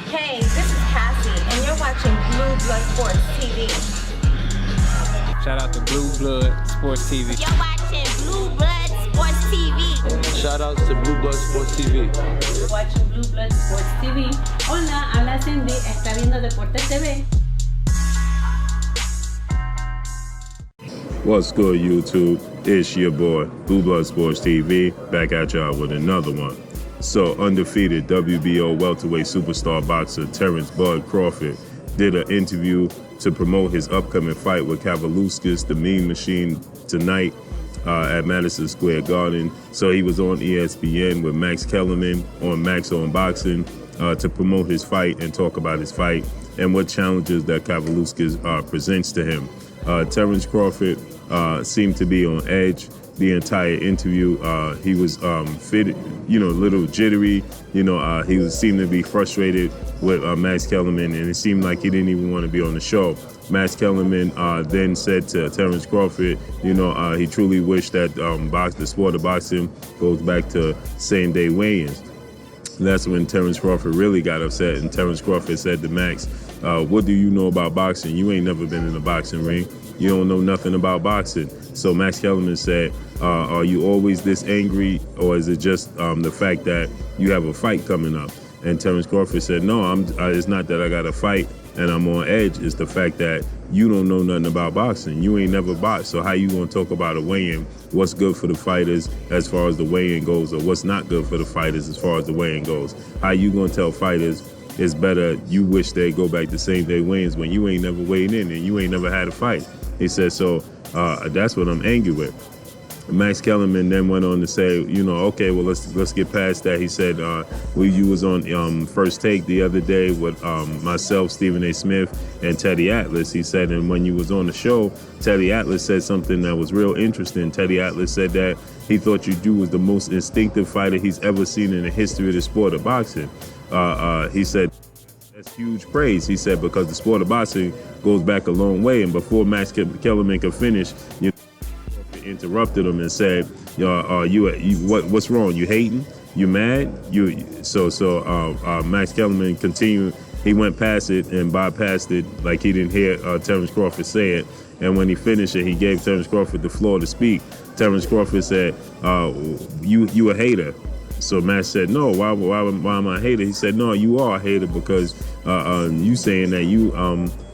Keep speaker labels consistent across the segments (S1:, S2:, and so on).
S1: Hey, this is Cassie, and you're watching Blue Blood Sports TV.
S2: Shout out to Blue Blood Sports TV.
S3: You're watching Blue Blood Sports TV.
S4: Shout outs to Blue Blood Sports TV.
S5: You're watching Blue Blood Sports TV. Hola, habla Cindy, está viendo Deportes TV.
S6: What's good, YouTube? It's your boy, Blue Blood Sports TV, back at y'all with another one. So, undefeated WBO welterweight superstar boxer Terence Bud Crawford did an interview to promote his upcoming fight with Kavaluskas, the Mean Machine, tonight at Madison Square Garden. So he was on ESPN with Max Kellerman on Max on Boxing to promote his fight and talk about his fight and what challenges that Kavaluskas presents to him. Terence Crawford seemed to be on edge the entire interview. He was fit, a little jittery. He seemed to be frustrated with Max Kellerman, and it seemed like he didn't even want to be on the show. Max Kellerman then said to Terence Crawford, he truly wished that the sport of boxing goes back to same-day weigh-ins. That's when Terence Crawford really got upset, and Terence Crawford said to Max, what do you know about boxing? You ain't never been in a boxing ring. You don't know nothing about boxing. So Max Kellerman said, are you always this angry, or is it just the fact that you have a fight coming up? And Terence Crawford said, no, it's not that I got a fight and I'm on edge. It's the fact that you don't know nothing about boxing. You ain't never boxed. So how you gonna talk about a weigh-in? What's good for the fighters as far as the weigh-in goes, or what's not good for the fighters as far as the weigh-in goes? How you gonna tell fighters it's better you wish they go back to same-day weigh-ins when you ain't never weighed in and you ain't never had a fight? He said, so that's what I'm angry with. Max Kellerman then went on to say, okay, well, let's get past that. He said, you was on First Take the other day with myself, Stephen A. Smith, and Teddy Atlas. He said, and when you was on the show, Teddy Atlas said something that was real interesting. Teddy Atlas said that he thought you was the most instinctive fighter he's ever seen in the history of the sport of boxing. He said, that's huge praise. He said, because the sport of boxing goes back a long way. And before Max Kellerman could finish, interrupted him and said, what's wrong? You hating? You mad? Max Kellerman continued. He went past it and bypassed it like he didn't hear Terence Crawford say it. And when he finished it, he gave Terence Crawford the floor to speak. Terence Crawford said, you a hater. So Max said, no, why am I a hater? He said, no, you are a hater because you saying that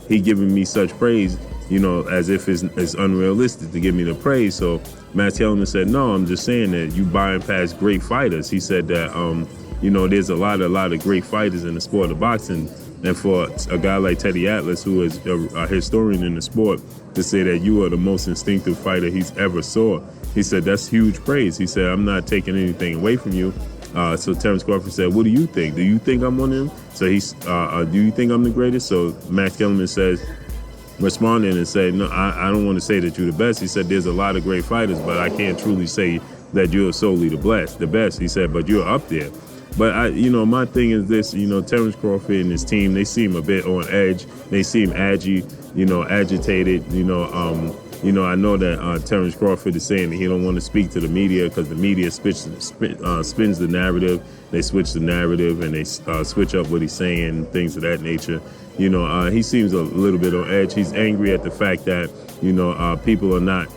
S6: he giving me such praise, as if it's unrealistic to give me the praise. So Max Kellerman said, no, I'm just saying that you buying past great fighters. He said that, there's a lot of great fighters in the sport of boxing. And for a guy like Teddy Atlas, who is a historian in the sport, to say that you are the most instinctive fighter he's ever saw, he said, that's huge praise. He said, I'm not taking anything away from you. So Terence Crawford said, what do you think? Do you think I'm one of them? So do you think I'm the greatest? So Max Kellerman says, responding and said, no, I don't want to say that you're the best. He said, there's a lot of great fighters, but I can't truly say that you're solely the best. He said, but you're up there. But my thing is this, Terence Crawford and his team, they seem a bit on edge. They seem agitated. I know that Terence Crawford is saying that he don't want to speak to the media because the media spins the narrative. They switch the narrative and they switch up what he's saying, things of that nature. He seems a little bit on edge. He's angry at the fact that, people are not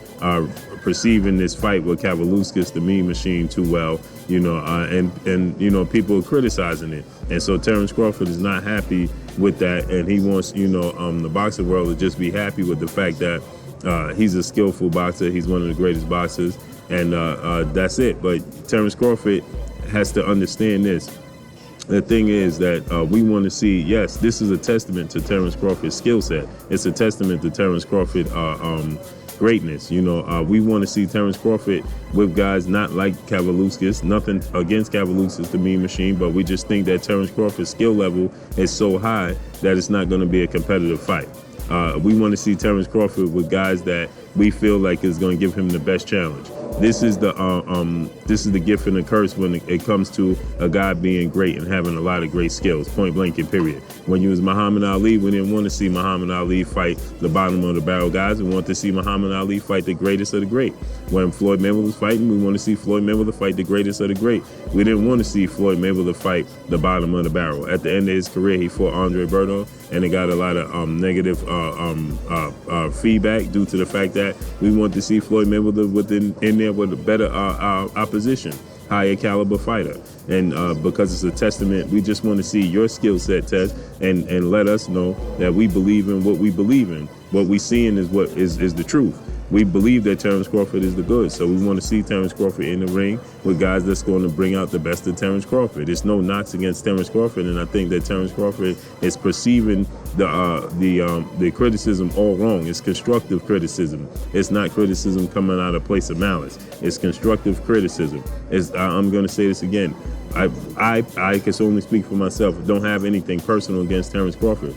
S6: perceiving this fight with Kavaluskas, the Mean Machine, too well, and people are criticizing it. And so Terence Crawford is not happy with that, and he wants, the boxing world to just be happy with the fact that he's a skillful boxer. He's one of the greatest boxers, and that's it. But Terence Crawford has to understand this. The thing is that we want to see, yes, this is a testament to Terence Crawford's skill set. It's a testament to Terence Crawford greatness. We want to see Terence Crawford with guys not like Kavaluskas. Nothing against Kavaluskas, the Mean Machine, but we just think that Terence Crawford's skill level is so high that it's not going to be a competitive fight. We want to see Terence Crawford with guys that we feel like is going to give him the best challenge. This is the gift and the curse when it comes to a guy being great and having a lot of great skills, point blank and period. When you was Muhammad Ali, we didn't want to see Muhammad Ali fight the bottom of the barrel guys. We wanted to see Muhammad Ali fight the greatest of the great. When Floyd Mayweather was fighting, we want to see Floyd Mayweather fight the greatest of the great. We didn't want to see Floyd Mayweather fight the bottom of the barrel. At the end of his career, he fought Andre Berto, and it got a lot of negative feedback due to the fact that we want to see Floyd Mayweather in there with a better opposition, higher caliber fighter. And because it's a testament, we just want to see your skill set test and let us know that we believe in what we believe in. What we seeing is what is the truth. We believe that Terence Crawford is the good, so we want to see Terence Crawford in the ring with guys that's going to bring out the best of Terence Crawford. There's no knocks against Terence Crawford, and I think that Terence Crawford is perceiving the criticism all wrong. It's constructive criticism. It's not criticism coming out of a place of malice. It's constructive criticism. I'm going to say this again. I can only speak for myself. Don't have anything personal against Terence Crawford.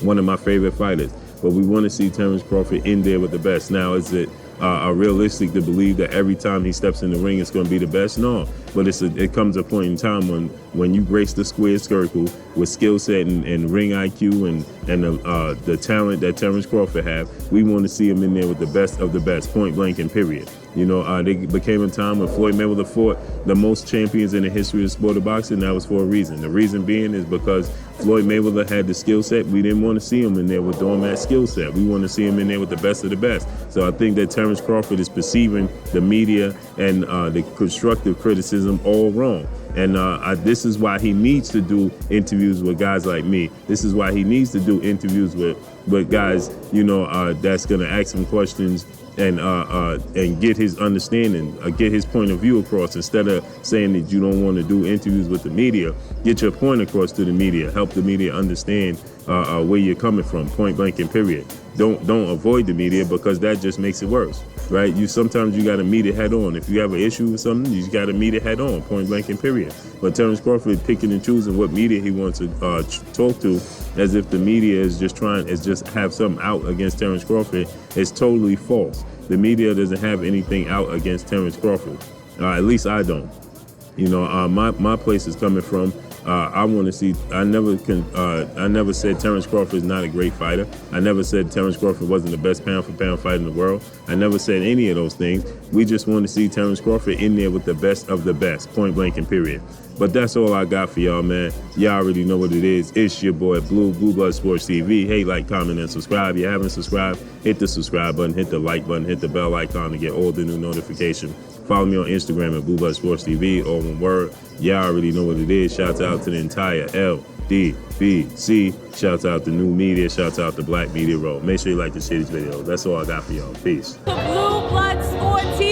S6: One of my favorite fighters. But we want to see Terence Crawford in there with the best. Now, is it realistic to believe that every time he steps in the ring it's going to be the best? No, but it comes a point in time when you grace the square circle with skill set and ring IQ and the talent that Terence Crawford have. We want to see him in there with the best of the best, point blank and period. You know, there became a time when Floyd Mayweather fought the most champions in the history of the sport of boxing. That was for a reason. The reason being is because Floyd Mayweather had the skill set. We didn't want to see him in there with doing that skill set. We want to see him in there with the best of the best. So I think that Terence Crawford is perceiving the media and the constructive criticism all wrong. And this is why he needs to do interviews with guys like me. This is why he needs to do interviews with guys, you know, that's going to ask him questions and get his understanding, get his point of view across. Instead of saying that you don't want to do interviews with the media, get your point across to the media. Help the media understand where you're coming from, point blank and period. Don't avoid the media, because that just makes it worse, right? Sometimes you got to meet it head on. If you have an issue with something, you got to meet it head on, point blank and period. But Terence Crawford picking and choosing what media he wants to talk to, as if the media is just have something out against Terence Crawford, is totally false. The media doesn't have anything out against Terence Crawford. At least I don't. You know, my place is coming from. I want to see. I never said Terence Crawford is not a great fighter. I never said Terence Crawford wasn't the best pound for pound fighter in the world. I never said any of those things. We just want to see Terence Crawford in there with the best of the best, point blank and period. But that's all I got for y'all, man. Y'all already know what it is. It's your boy Blue Blood Sports TV. Hey, like, comment, and subscribe. If you haven't subscribed, hit the subscribe button, hit the like button, hit the bell icon to get all the new notifications. Follow me on Instagram at Blue Blood Sports TV, all one word. Y'all already know what it is. Shouts out to the entire LDBC. Shouts out to new media. Shouts out to Black Media Row. Make sure you like to share this video. That's all I got for y'all. Peace.
S3: Blue Blood Sport TV.